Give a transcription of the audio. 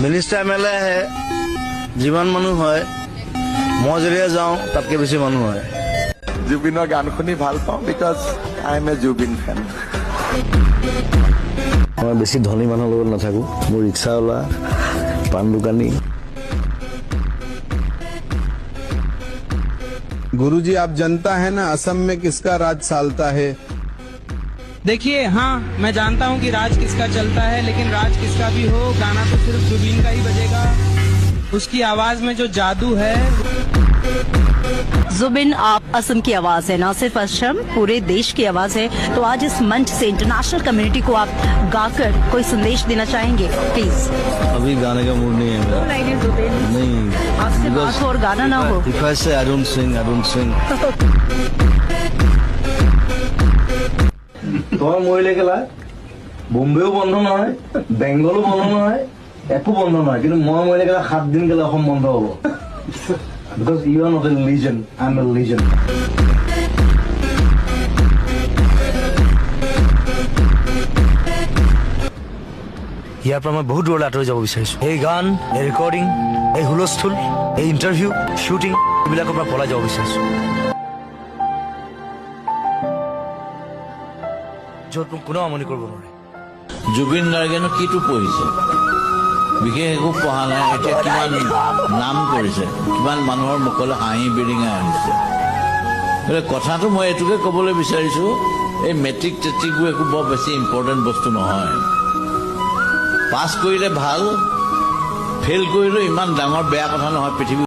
minister MLA আহে যিমান মানুহ হয় মই যেতিয়া যাওঁ তাতকৈ বেছি মানুহ হয় জুবিনৰ গান শুনি ভাল পাওঁ because I M A Zubeen ফেন মই বেছি ধনী মানুহৰ লগত নাথাকোঁ মোৰ ৰিক্সাৱালা পাণ দোকানী गुरुजी आप जनता है ना असम में किसका राज सालता है देखिए हाँ मैं जानता हूँ कि राज किसका चलता है लेकिन राज किसका भी हो गाना तो सिर्फ जुबीन का ही बजेगा उसकी आवाज में जो जादू है जुबिन आप असम की आवाज है ना सिर्फ असम पूरे देश की आवाज है तो आज इस मंच से इंटरनेशनल कम्युनिटी को आप गाकर कोई संदेश देना चाहेंगे प्लीज अभी गाने का मूड नहीं है मेरा नहीं आपसे बात हो और गाना ना हो if I say I don't sing তোমার মহিলা গেলা বোম্বেও বন্ধ নহয় বেংগলো বন্ধ নহয় একো বন্ধ নহয় কিন্তু মই মহিলা গেলা 7 দিন গেলে অসম বন্ধ হব because you are not a legend I'm a legend ইয়াৰ পৰা মই বহুত দূৰলৈ আঁতৰি যাব বিচাৰিছো এই গান এই ৰেকৰ্ডিং এই হুলস্থুল এই ইণ্টাৰভিউ শ্বুটিং এইবিলাকৰ পৰা পলাই যাব বিচাৰিছো য'ত মোক কোনেও আমনি কৰিব নোৱাৰে জুবিন গাৰ্গেনো কিটো পঢ়িছে বিশেষ একো পঢ়া নাই এতিয়া কিমান নাম কৰিছে কিমান মানুহৰ মুখলৈ হাঁহি বিৰিঙাই আহিছে কথাটো মই এইটোকে ক'বলৈ বিচাৰিছোঁ এই মেট্ৰিক টেট্ৰিকবোৰ একো বৰ বেছি ইম্পৰ্টেণ্ট বস্তু নহয় পাছ কৰিলে ভাল ফেইল কৰিলেও ইমান ডাঙৰ বেয়া কথা নহয় পৃথিৱী